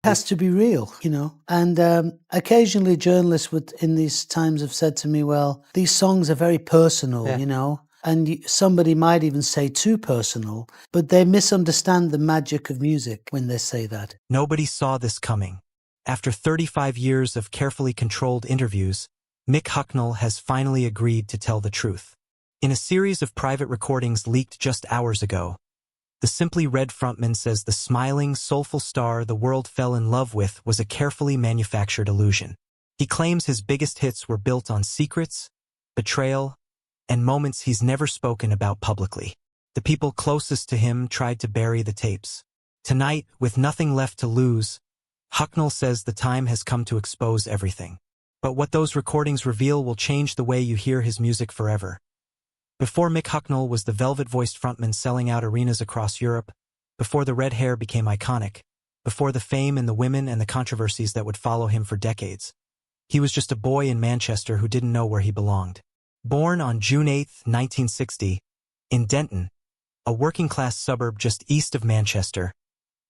has to be real, you know. And occasionally journalists would, in these times, have said to me, well, these songs are very personal, Yeah. you know, and somebody might even say too personal, but they misunderstand the magic of music when they say that. Nobody saw this coming. After 35 years of carefully controlled interviews, Mick Hucknall has finally agreed to tell the truth. In a series of private recordings leaked just hours ago, the Simply Red frontman says the smiling, soulful star the world fell in love with was a carefully manufactured illusion. He claims his biggest hits were built on secrets, betrayal, and moments he's never spoken about publicly. The people closest to him tried to bury the tapes. Tonight, with nothing left to lose, Hucknall says the time has come to expose everything. But what those recordings reveal will change the way you hear his music forever. Before Mick Hucknall was the velvet-voiced frontman selling out arenas across Europe, before the red hair became iconic, before the fame and the women and the controversies that would follow him for decades, he was just a boy in Manchester who didn't know where he belonged. Born on June 8, 1960, in Denton, a working-class suburb just east of Manchester,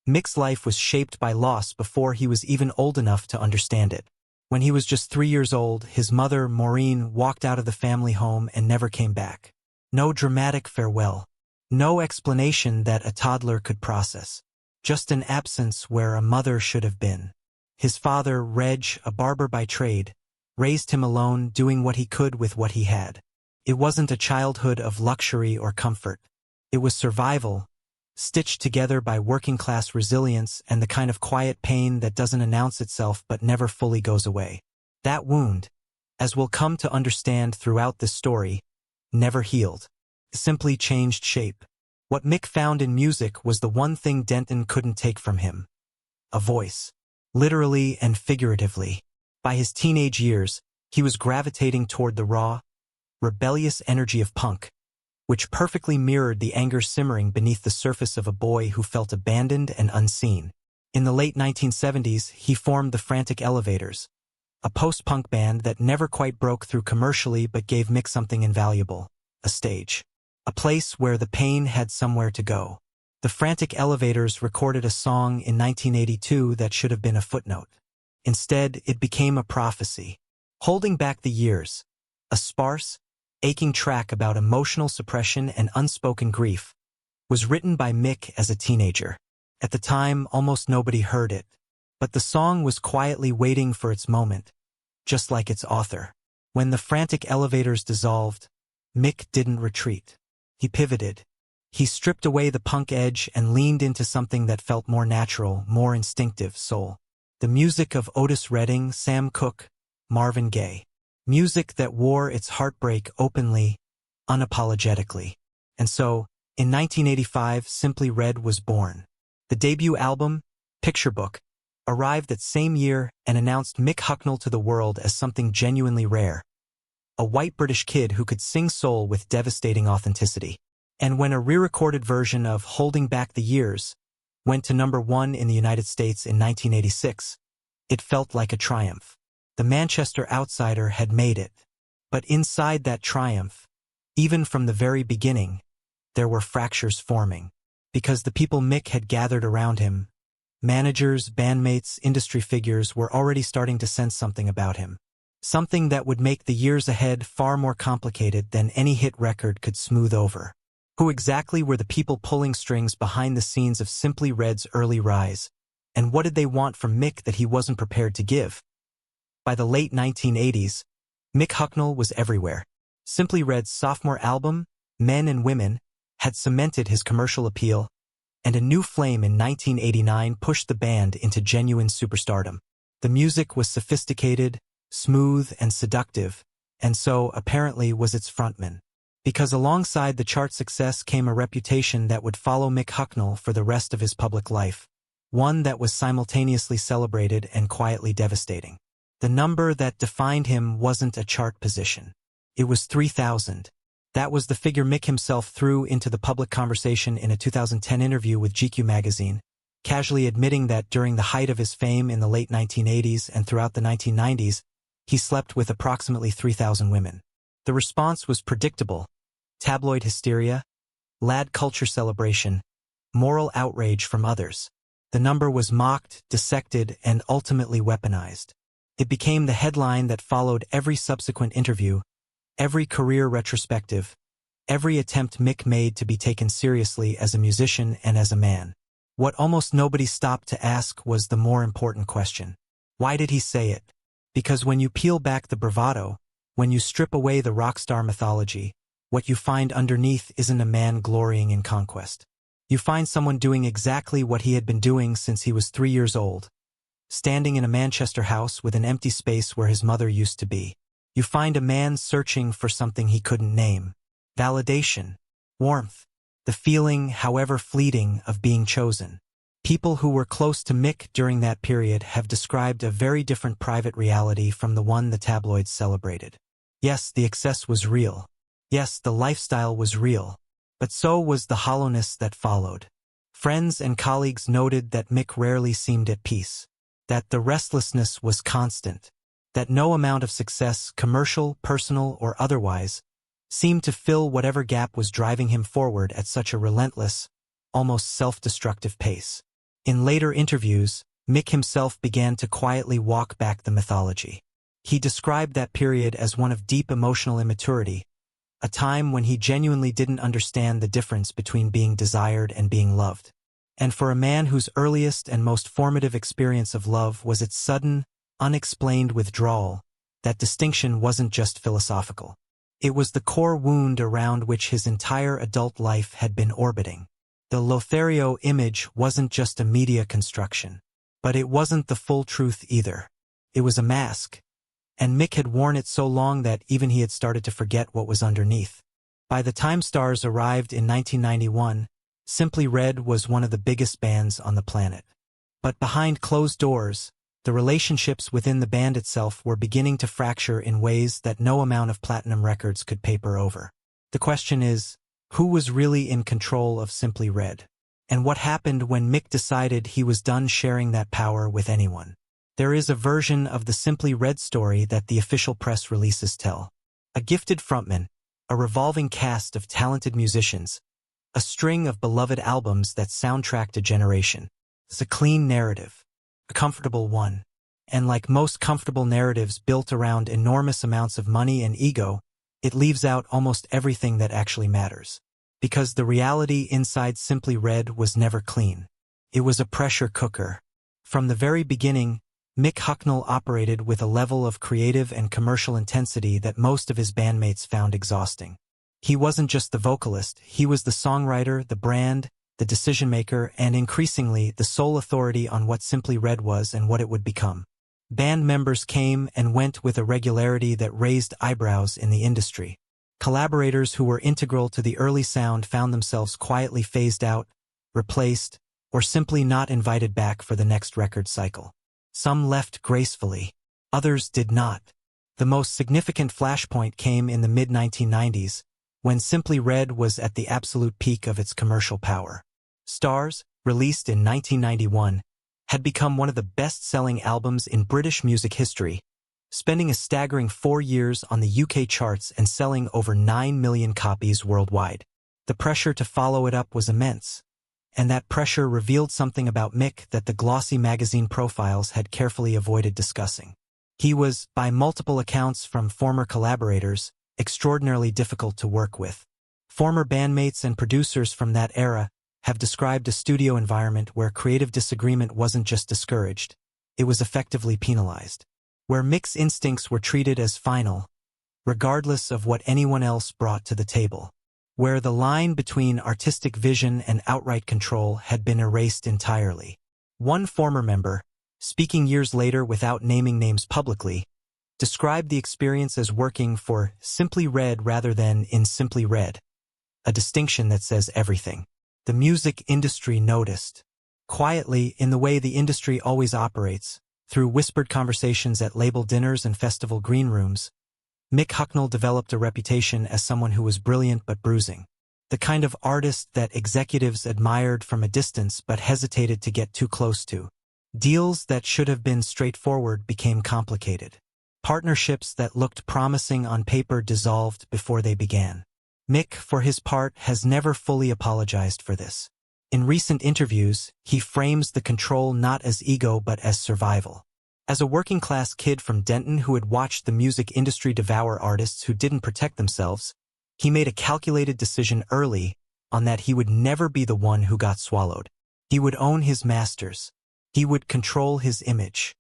Mick's life was shaped by loss before he was even old enough to understand it. When he was just 3 years old, his mother, Maureen, walked out of the family home and never came back. No dramatic farewell. No explanation that a toddler could process. Just an absence where a mother should have been. His father, Reg, a barber by trade, raised him alone, doing what he could with what he had. It wasn't a childhood of luxury or comfort. It was survival, stitched together by working-class resilience and the kind of quiet pain that doesn't announce itself but never fully goes away. That wound, as we'll come to understand throughout this story, never healed. It simply changed shape. What Mick found in music was the one thing Denton couldn't take from him. A voice. Literally and figuratively. By his teenage years, he was gravitating toward the raw, rebellious energy of punk, which perfectly mirrored the anger simmering beneath the surface of a boy who felt abandoned and unseen. In the late 1970s, he formed the Frantic Elevators, a post-punk band that never quite broke through commercially but gave Mick something invaluable: a stage. A place where the pain had somewhere to go. The Frantic Elevators recorded a song in 1982 that should have been a footnote. Instead, it became a prophecy. Holding Back the Years, a sparse, aching track about emotional suppression and unspoken grief, was written by Mick as a teenager. At the time, almost nobody heard it, but the song was quietly waiting for its moment, just like its author. When the Frantic Elevators dissolved, Mick didn't retreat. He pivoted. He stripped away the punk edge and leaned into something that felt more natural, more instinctive: soul. The music of Otis Redding, Sam Cooke, Marvin Gaye. Music that wore its heartbreak openly, unapologetically. And so, in 1985, Simply Red was born. The debut album, Picture Book, arrived that same year and announced Mick Hucknall to the world as something genuinely rare. A white British kid who could sing soul with devastating authenticity. And when a re-recorded version of Holding Back the Years went to #1 in the United States in 1986, it felt like a triumph. The Manchester outsider had made it. But inside that triumph, even from the very beginning, there were fractures forming. Because the people Mick had gathered around him, managers, bandmates, industry figures, were already starting to sense something about him. Something that would make the years ahead far more complicated than any hit record could smooth over. Who exactly were the people pulling strings behind the scenes of Simply Red's early rise? And what did they want from Mick that he wasn't prepared to give? By the late 1980s, Mick Hucknall was everywhere. Simply Red's sophomore album, Men and Women, had cemented his commercial appeal, and a new flame in 1989 pushed the band into genuine superstardom. The music was sophisticated, smooth, and seductive, and so, apparently, was its frontman. Because alongside the chart success came a reputation that would follow Mick Hucknall for the rest of his public life, one that was simultaneously celebrated and quietly devastating. The number that defined him wasn't a chart position. It was 3,000. That was the figure Mick himself threw into the public conversation in a 2010 interview with GQ magazine, casually admitting that during the height of his fame in the late 1980s and throughout the 1990s, he slept with approximately 3,000 women. The response was predictable: tabloid hysteria, lad culture celebration, moral outrage from others. The number was mocked, dissected, and ultimately weaponized. It became the headline that followed every subsequent interview, every career retrospective, every attempt Mick made to be taken seriously as a musician and as a man. What almost nobody stopped to ask was the more important question. Why did he say it? Because when you peel back the bravado, when you strip away the rock star mythology, what you find underneath isn't a man glorying in conquest. You find someone doing exactly what he had been doing since he was 3 years old, standing in a Manchester house with an empty space where his mother used to be. You find a man searching for something he couldn't name. Validation, warmth, the feeling, however fleeting, of being chosen. People who were close to Mick during that period have described a very different private reality from the one the tabloids celebrated. Yes, the excess was real. Yes, the lifestyle was real. But so was the hollowness that followed. Friends and colleagues noted that Mick rarely seemed at peace, that the restlessness was constant, that no amount of success, commercial, personal, or otherwise, seemed to fill whatever gap was driving him forward at such a relentless, almost self-destructive pace. In later interviews, Mick himself began to quietly walk back the mythology. He described that period as one of deep emotional immaturity, a time when he genuinely didn't understand the difference between being desired and being loved. And for a man whose earliest and most formative experience of love was its sudden, unexplained withdrawal, that distinction wasn't just philosophical. It was the core wound around which his entire adult life had been orbiting. The Lothario image wasn't just a media construction, but it wasn't the full truth either. It was a mask, and Mick had worn it so long that even he had started to forget what was underneath. By the time Stars arrived in 1991, Simply Red was one of the biggest bands on the planet. But behind closed doors, the relationships within the band itself were beginning to fracture in ways that no amount of platinum records could paper over. The question is, who was really in control of Simply Red? And what happened when Mick decided he was done sharing that power with anyone? There is a version of the Simply Red story that the official press releases tell. A gifted frontman, a revolving cast of talented musicians, a string of beloved albums that soundtracked a generation. It's a clean narrative, a comfortable one. And like most comfortable narratives built around enormous amounts of money and ego, it leaves out almost everything that actually matters. Because the reality inside Simply Red was never clean. It was a pressure cooker. From the very beginning, Mick Hucknall operated with a level of creative and commercial intensity that most of his bandmates found exhausting. He wasn't just the vocalist, he was the songwriter, the brand, the decision-maker, and increasingly the sole authority on what Simply Red was and what it would become. Band members came and went with a regularity that raised eyebrows in the industry. Collaborators who were integral to the early sound found themselves quietly phased out, replaced, or simply not invited back for the next record cycle. Some left gracefully, others did not. The most significant flashpoint came in the mid-1990s, when Simply Red was at the absolute peak of its commercial power. Stars, released in 1991, had become one of the best-selling albums in British music history, spending a staggering 4 years on the UK charts and selling over 9 million copies worldwide. The pressure to follow it up was immense, and that pressure revealed something about Mick that the glossy magazine profiles had carefully avoided discussing. He was, by multiple accounts from former collaborators, extraordinarily difficult to work with. Former bandmates and producers from that era have described a studio environment where creative disagreement wasn't just discouraged, it was effectively penalized. Where Mick's instincts were treated as final, regardless of what anyone else brought to the table. Where the line between artistic vision and outright control had been erased entirely. One former member, speaking years later without naming names publicly, described the experience as working for Simply Red rather than in Simply Red, a distinction that says everything. The music industry noticed. Quietly, in the way the industry always operates, through whispered conversations at label dinners and festival green rooms, Mick Hucknall developed a reputation as someone who was brilliant but bruising. The kind of artist that executives admired from a distance but hesitated to get too close to. Deals that should have been straightforward became complicated. Partnerships that looked promising on paper dissolved before they began. Mick, for his part, has never fully apologized for this. In recent interviews, he frames the control not as ego but as survival. As a working-class kid from Denton who had watched the music industry devour artists who didn't protect themselves, he made a calculated decision early on that he would never be the one who got swallowed. He would own his masters. He would control his image.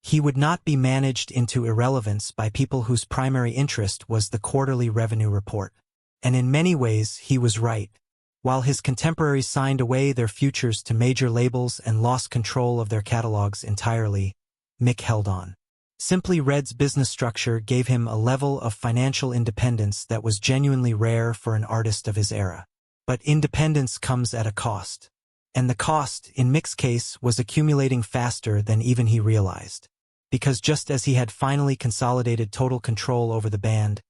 He would not be managed into irrelevance by people whose primary interest was the quarterly revenue report. And in many ways, he was right. While his contemporaries signed away their futures to major labels and lost control of their catalogs entirely, Mick held on. Simply Red's business structure gave him a level of financial independence that was genuinely rare for an artist of his era. But independence comes at a cost. And the cost, in Mick's case, was accumulating faster than even he realized. Because just as he had finally consolidated total control over the brand,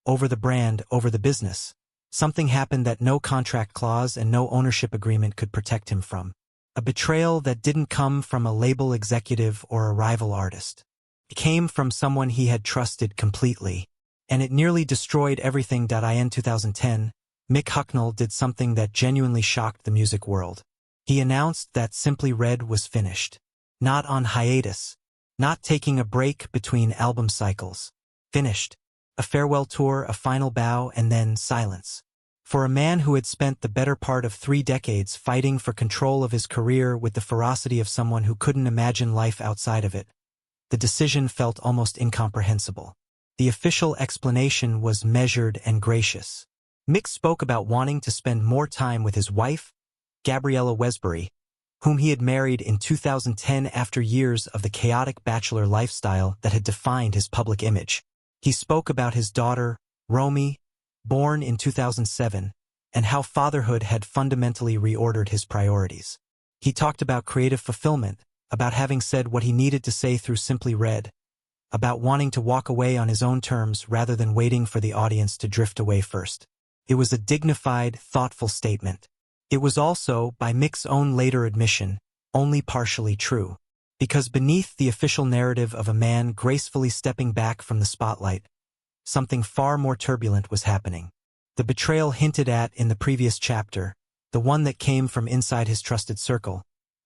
over the business, something happened that no contract clause and no ownership agreement could protect him from. A betrayal that didn't come from a label executive or a rival artist. It came from someone he had trusted completely. And it nearly destroyed everything. In 2010, Mick Hucknall did something that genuinely shocked the music world. He announced that Simply Red was finished. Not on hiatus. Not taking a break between album cycles. Finished. A farewell tour, a final bow, and then silence. For a man who had spent the better part of 3 decades fighting for control of his career with the ferocity of someone who couldn't imagine life outside of it, the decision felt almost incomprehensible. The official explanation was measured and gracious. Mick spoke about wanting to spend more time with his wife, Gabriella Wesbury, whom he had married in 2010 after years of the chaotic bachelor lifestyle that had defined his public image. He spoke about his daughter, Romy, born in 2007, and how fatherhood had fundamentally reordered his priorities. He talked about creative fulfillment, about having said what he needed to say through Simply Red, about wanting to walk away on his own terms rather than waiting for the audience to drift away first. It was a dignified, thoughtful statement. It was also, by Mick's own later admission, only partially true. Because beneath the official narrative of a man gracefully stepping back from the spotlight, something far more turbulent was happening. The betrayal hinted at in the previous chapter, the one that came from inside his trusted circle,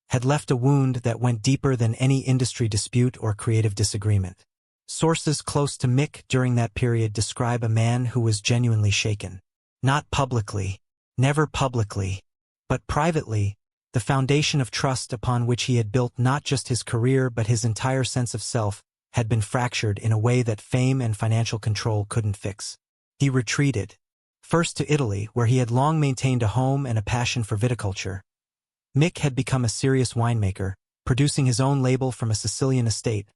had left a wound that went deeper than any industry dispute or creative disagreement. Sources close to Mick during that period describe a man who was genuinely shaken. Not publicly, never publicly, but privately. The foundation of trust upon which he had built not just his career but his entire sense of self had been fractured in a way that fame and financial control couldn't fix. He retreated, first to Italy, where he had long maintained a home and a passion for viticulture. Mick had become a serious winemaker, producing his own label from a Sicilian estate,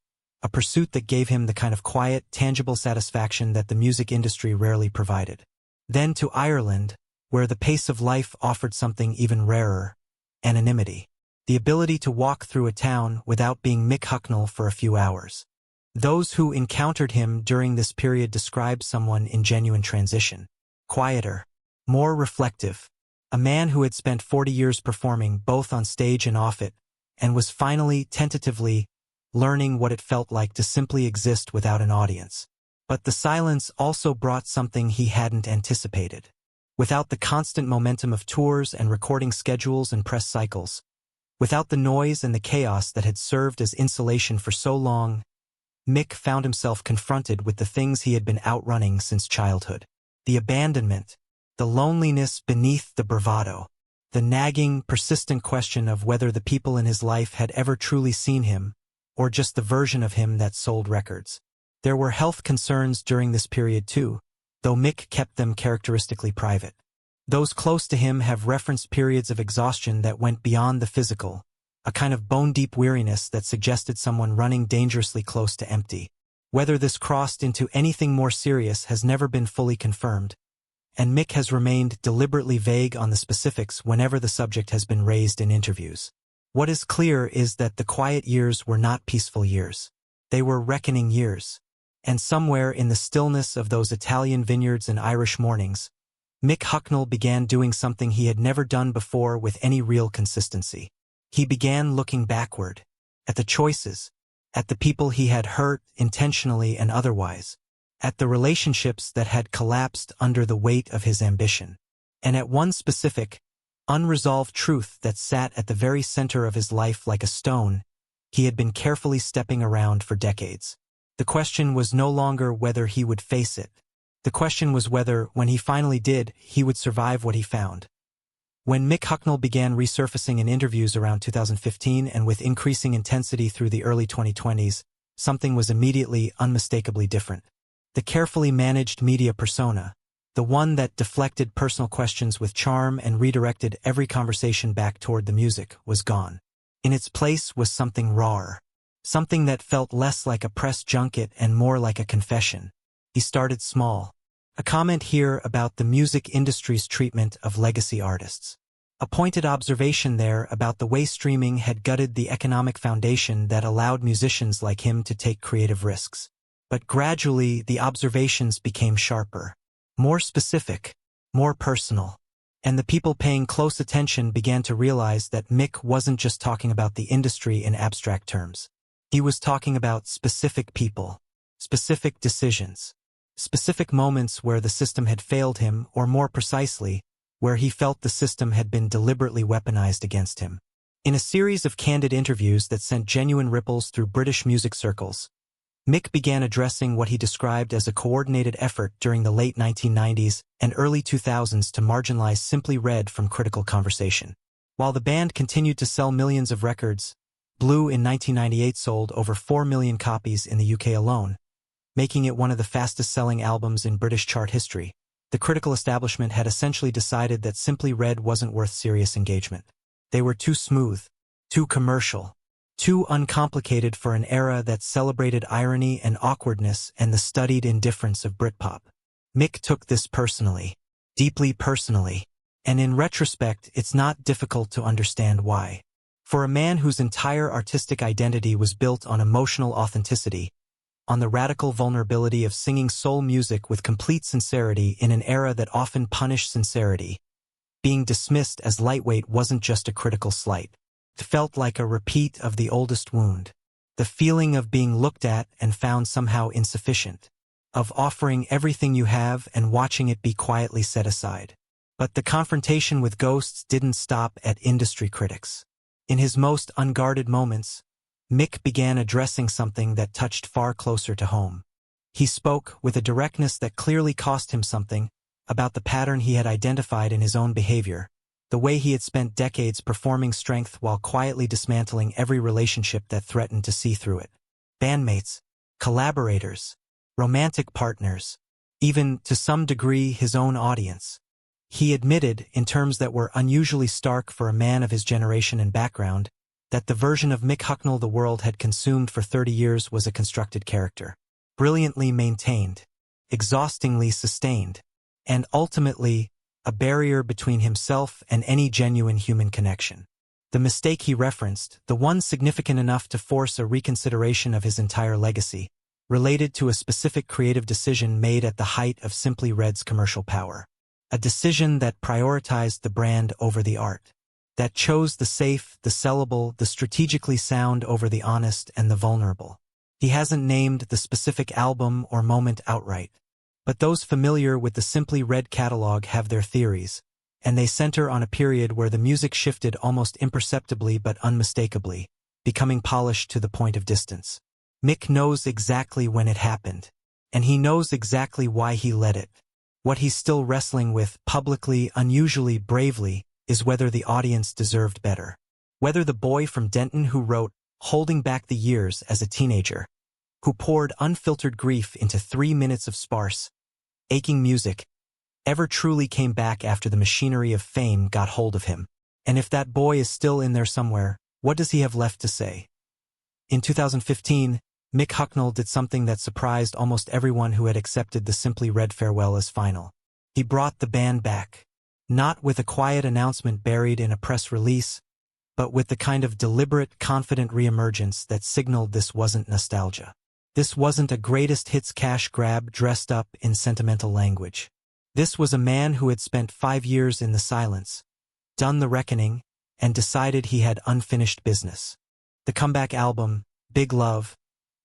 a pursuit that gave him the kind of quiet, tangible satisfaction that the music industry rarely provided. Then to Ireland, where the pace of life offered something even rarer: anonymity. The ability to walk through a town without being Mick Hucknall for a few hours. Those who encountered him during this period described someone in genuine transition. Quieter, more reflective. A man who had spent 40 years performing both on stage and off it, and was finally, tentatively, learning what it felt like to simply exist without an audience. But the silence also brought something he hadn't anticipated. Without the constant momentum of tours and recording schedules and press cycles, without the noise and the chaos that had served as insulation for so long, Mick found himself confronted with the things he had been outrunning since childhood. The abandonment, the loneliness beneath the bravado, the nagging, persistent question of whether the people in his life had ever truly seen him, or just the version of him that sold records. There were health concerns during this period too, though Mick kept them characteristically private. Those close to him have referenced periods of exhaustion that went beyond the physical, a kind of bone-deep weariness that suggested someone running dangerously close to empty. Whether this crossed into anything more serious has never been fully confirmed, and Mick has remained deliberately vague on the specifics whenever the subject has been raised in interviews. What is clear is that the quiet years were not peaceful years. They were reckoning years. And somewhere in the stillness of those Italian vineyards and Irish mornings, Mick Hucknall began doing something he had never done before with any real consistency. He began looking backward, at the choices, at the people he had hurt intentionally and otherwise, at the relationships that had collapsed under the weight of his ambition, and at one specific, unresolved truth that sat at the very center of his life like a stone he had been carefully stepping around for decades. The question was no longer whether he would face it. The question was whether, when he finally did, he would survive what he found. When Mick Hucknall began resurfacing in interviews around 2015 and with increasing intensity through the early 2020s, something was immediately, unmistakably different. The carefully managed media persona, the one that deflected personal questions with charm and redirected every conversation back toward the music, was gone. In its place was something rawer, something that felt less like a press junket and more like a confession. He started small. A comment here about the music industry's treatment of legacy artists. A pointed observation there about the way streaming had gutted the economic foundation that allowed musicians like him to take creative risks. But gradually, the observations became sharper, more specific, more personal. And the people paying close attention began to realize that Mick wasn't just talking about the industry in abstract terms. He was talking about specific people, specific decisions, specific moments where the system had failed him, or more precisely, where he felt the system had been deliberately weaponized against him. In a series of candid interviews that sent genuine ripples through British music circles, Mick began addressing what he described as a coordinated effort during the late 1990s and early 2000s to marginalize Simply Red from critical conversation. While the band continued to sell millions of records, Blue in 1998 sold over 4 million copies in the UK alone, making it one of the fastest-selling albums in British chart history. The critical establishment had essentially decided that Simply Red wasn't worth serious engagement. They were too smooth, too commercial, too uncomplicated for an era that celebrated irony and awkwardness and the studied indifference of Britpop. Mick took this personally, deeply personally, and in retrospect, it's not difficult to understand why. For a man whose entire artistic identity was built on emotional authenticity, on the radical vulnerability of singing soul music with complete sincerity in an era that often punished sincerity, being dismissed as lightweight wasn't just a critical slight. It felt like a repeat of the oldest wound, the feeling of being looked at and found somehow insufficient, of offering everything you have and watching it be quietly set aside. But the confrontation with ghosts didn't stop at industry critics. In his most unguarded moments, Mick began addressing something that touched far closer to home. He spoke, with a directness that clearly cost him something, about the pattern he had identified in his own behavior, the way he had spent decades performing strength while quietly dismantling every relationship that threatened to see through it. Bandmates, collaborators, romantic partners, even, to some degree, his own audience. He admitted, in terms that were unusually stark for a man of his generation and background, that the version of Mick Hucknall the world had consumed for 30 years was a constructed character, brilliantly maintained, exhaustingly sustained, and ultimately, a barrier between himself and any genuine human connection. The mistake he referenced, the one significant enough to force a reconsideration of his entire legacy, related to a specific creative decision made at the height of Simply Red's commercial power. A decision that prioritized the brand over the art, that chose the safe, the sellable, the strategically sound over the honest and the vulnerable. He hasn't named the specific album or moment outright, but those familiar with the Simply Red catalog have their theories, and they center on a period where the music shifted almost imperceptibly but unmistakably, becoming polished to the point of distance. Mick knows exactly when it happened, and he knows exactly why he let it. What he's still wrestling with, publicly, unusually bravely, is whether the audience deserved better. Whether the boy from Denton who wrote Holding Back the Years as a teenager, who poured unfiltered grief into 3 minutes of sparse, aching music, ever truly came back after the machinery of fame got hold of him. And if that boy is still in there somewhere, what does he have left to say? In 2015, Mick Hucknall did something that surprised almost everyone who had accepted the Simply Red farewell as final. He brought the band back. Not with a quiet announcement buried in a press release, but with the kind of deliberate, confident reemergence that signaled this wasn't nostalgia. This wasn't a greatest hits cash grab dressed up in sentimental language. This was a man who had spent 5 years in the silence, done the reckoning, and decided he had unfinished business. The comeback album, Big Love,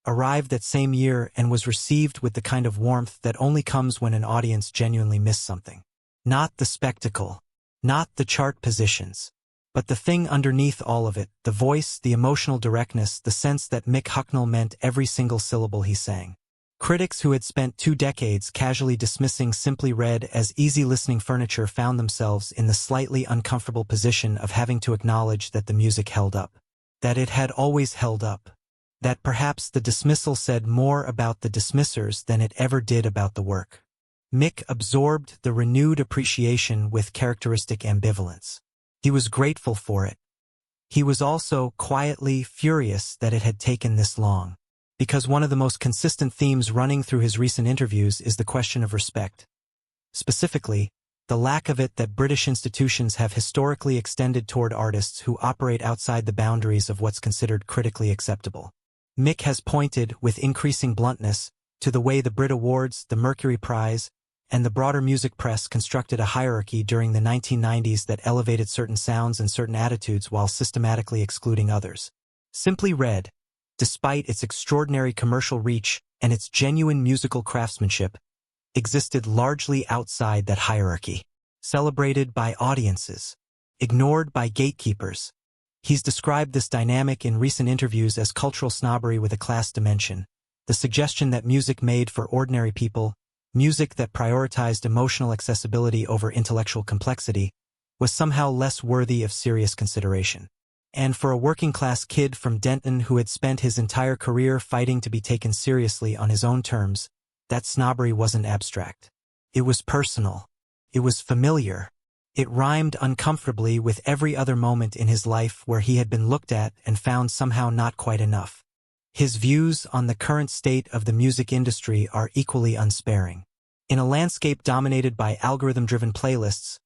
arrived that same year and was received with the kind of warmth that only comes when an audience genuinely missed something. Not the spectacle, Not the chart positions. But the thing underneath all of it, the voice, the emotional directness, the sense that Mick Hucknall meant every single syllable he sang. Critics who had spent 2 decades casually dismissing Simply Red as easy-listening furniture found themselves in the slightly uncomfortable position of having to acknowledge that the music held up. That it had always held up. That perhaps the dismissal said more about the dismissers than it ever did about the work. Mick absorbed the renewed appreciation with characteristic ambivalence. He was grateful for it. He was also quietly furious that it had taken this long. Because one of the most consistent themes running through his recent interviews is the question of respect. Specifically, the lack of it that British institutions have historically extended toward artists who operate outside the boundaries of what's considered critically acceptable. Mick has pointed, with increasing bluntness, to the way the Brit Awards, the Mercury Prize, and the broader music press constructed a hierarchy during the 1990s that elevated certain sounds and certain attitudes while systematically excluding others. Simply Red, despite its extraordinary commercial reach and its genuine musical craftsmanship, existed largely outside that hierarchy, celebrated by audiences, ignored by gatekeepers. He's described this dynamic in recent interviews as cultural snobbery with a class dimension, the suggestion that music made for ordinary people, music that prioritized emotional accessibility over intellectual complexity, was somehow less worthy of serious consideration. And for a working-class kid from Denton who had spent his entire career fighting to be taken seriously on his own terms, that snobbery wasn't abstract. It was personal. It was familiar. It rhymed uncomfortably with every other moment in his life where he had been looked at and found somehow not quite enough. His views on the current state of the music industry are equally unsparing. In a landscape dominated by algorithm-driven playlists,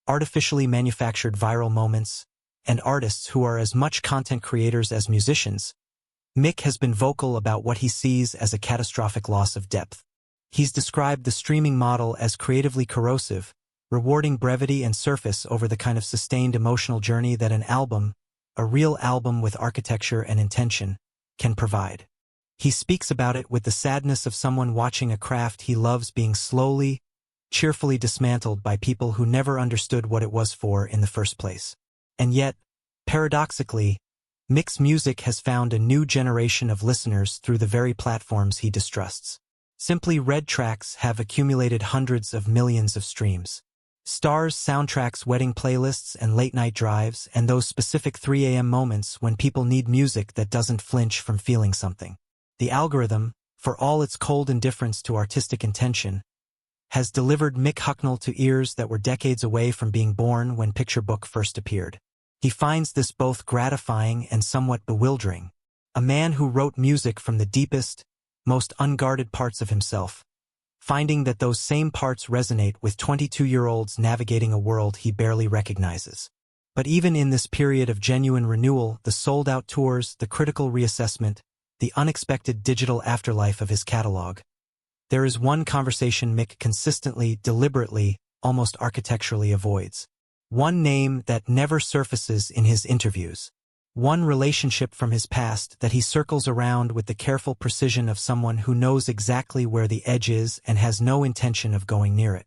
artificially manufactured viral moments, and artists who are as much content creators as musicians, Mick has been vocal about what he sees as a catastrophic loss of depth. He's described the streaming model as creatively corrosive, rewarding brevity and surface over the kind of sustained emotional journey that an album, a real album with architecture and intention, can provide. He speaks about it with the sadness of someone watching a craft he loves being slowly, cheerfully dismantled by people who never understood what it was for in the first place. And yet, paradoxically, Mick's music has found a new generation of listeners through the very platforms he distrusts. Simply Red tracks have accumulated hundreds of millions of streams. Stars soundtracks wedding playlists and late-night drives and those specific 3 a.m. moments when people need music that doesn't flinch from feeling something. The algorithm, for all its cold indifference to artistic intention, has delivered Mick Hucknall to ears that were decades away from being born when Picture Book first appeared. He finds this both gratifying and somewhat bewildering. A man who wrote music from the deepest, most unguarded parts of himself, finding that those same parts resonate with 22-year-olds navigating a world he barely recognizes. But even in this period of genuine renewal, the sold-out tours, the critical reassessment, the unexpected digital afterlife of his catalog, there is one conversation Mick consistently, deliberately, almost architecturally avoids. One name that never surfaces in his interviews. One relationship from his past that he circles around with the careful precision of someone who knows exactly where the edge is and has no intention of going near it.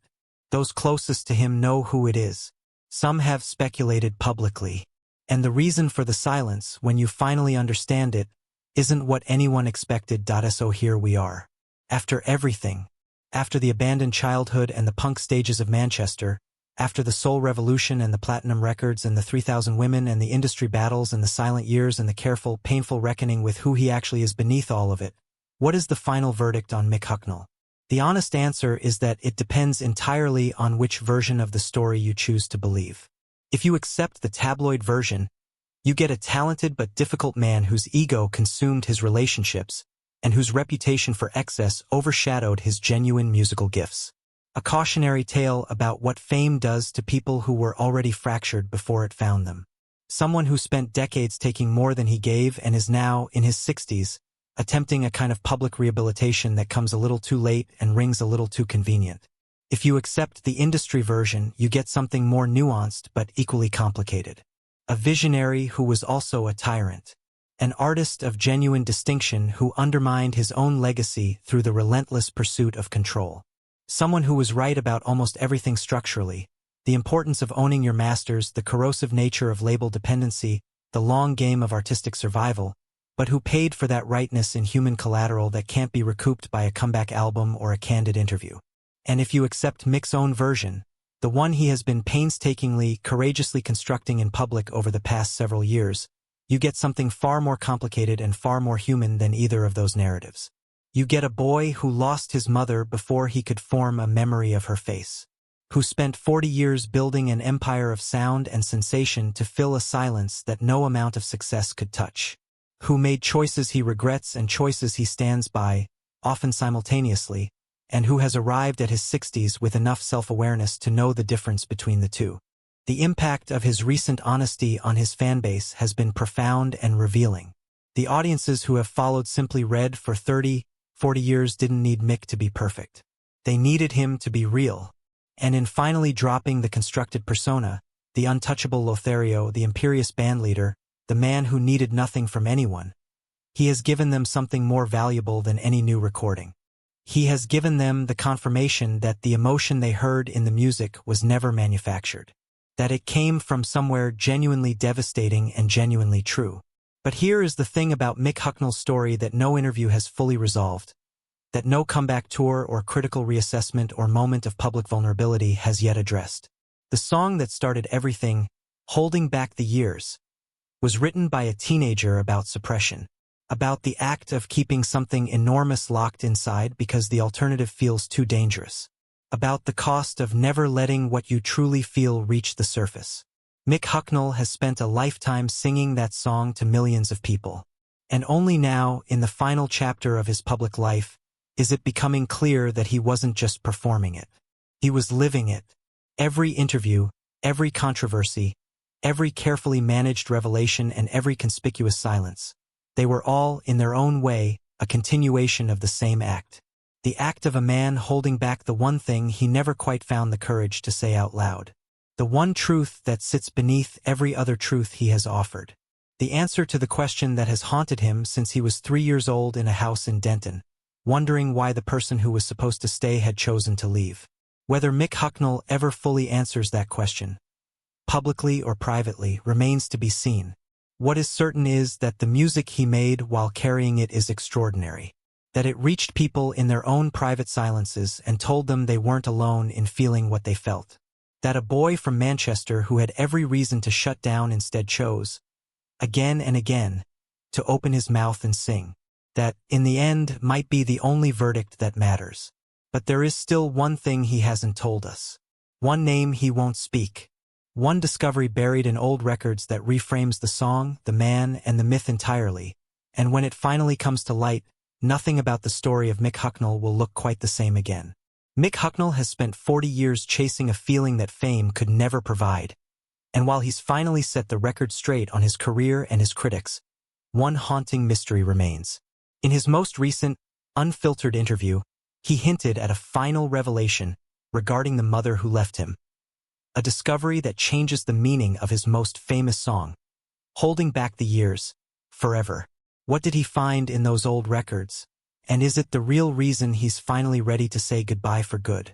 Those closest to him know who it is. Some have speculated publicly. And the reason for the silence, when you finally understand it, isn't what anyone expected. So here we are. After everything, after the abandoned childhood and the punk stages of Manchester, after the soul revolution and the platinum records and the 3,000 women and the industry battles and the silent years and the careful, painful reckoning with who he actually is beneath all of it, what is the final verdict on Mick Hucknall? The honest answer is that it depends entirely on which version of the story you choose to believe. If you accept the tabloid version, you get a talented but difficult man whose ego consumed his relationships and whose reputation for excess overshadowed his genuine musical gifts. A cautionary tale about what fame does to people who were already fractured before it found them. Someone who spent decades taking more than he gave and is now, in his 60s, attempting a kind of public rehabilitation that comes a little too late and rings a little too convenient. If you accept the industry version, you get something more nuanced but equally complicated. A visionary who was also a tyrant. An artist of genuine distinction who undermined his own legacy through the relentless pursuit of control. Someone who was right about almost everything structurally, The importance of owning your masters, the corrosive nature of label dependency, the long game of artistic survival, but who paid for that rightness in human collateral that can't be recouped by a comeback album or a candid interview. And if you accept Mick's own version, the one he has been painstakingly, courageously constructing in public over the past several years, you get something far more complicated and far more human than either of those narratives. You get a boy who lost his mother before he could form a memory of her face, who spent 40 years building an empire of sound and sensation to fill a silence that no amount of success could touch, who made choices he regrets and choices he stands by, often simultaneously, and who has arrived at his 60s with enough self-awareness to know the difference between the two. The impact of his recent honesty on his fanbase has been profound and revealing. The audiences who have followed Simply Red for 30, 40 years didn't need Mick to be perfect. They needed him to be real. And in finally dropping the constructed persona, the untouchable Lothario, the imperious bandleader, the man who needed nothing from anyone, he has given them something more valuable than any new recording. He has given them the confirmation that the emotion they heard in the music was never manufactured, that it came from somewhere genuinely devastating and genuinely true. But here is the thing about Mick Hucknall's story that no interview has fully resolved, that no comeback tour or critical reassessment or moment of public vulnerability has yet addressed. The song that started everything, Holding Back the Years, was written by a teenager about suppression, about the act of keeping something enormous locked inside because the alternative feels too dangerous, about the cost of never letting what you truly feel reach the surface. Mick Hucknall has spent a lifetime singing that song to millions of people, and only now, in the final chapter of his public life, is it becoming clear that he wasn't just performing it. He was living it. Every interview, every controversy, every carefully managed revelation and every conspicuous silence, they were all, in their own way, a continuation of the same act. The act of a man holding back the one thing he never quite found the courage to say out loud. The one truth that sits beneath every other truth he has offered. The answer to the question that has haunted him since he was 3 years old in a house in Denton, wondering why the person who was supposed to stay had chosen to leave. Whether Mick Hucknall ever fully answers that question, publicly or privately, remains to be seen. What is certain is that the music he made while carrying it is extraordinary, that it reached people in their own private silences and told them they weren't alone in feeling what they felt, that a boy from Manchester who had every reason to shut down instead chose, again and again, to open his mouth and sing. That, in the end, might be the only verdict that matters. But there is still one thing he hasn't told us. One name he won't speak. One discovery buried in old records that reframes the song, the man, and the myth entirely. And when it finally comes to light, nothing about the story of Mick Hucknall will look quite the same again. Mick Hucknall has spent 40 years chasing a feeling that fame could never provide. And while he's finally set the record straight on his career and his critics, one haunting mystery remains. In his most recent, unfiltered interview, he hinted at a final revelation regarding the mother who left him. A discovery that changes the meaning of his most famous song, Holding Back the Years, forever. What did he find in those old records? And is it the real reason he's finally ready to say goodbye for good?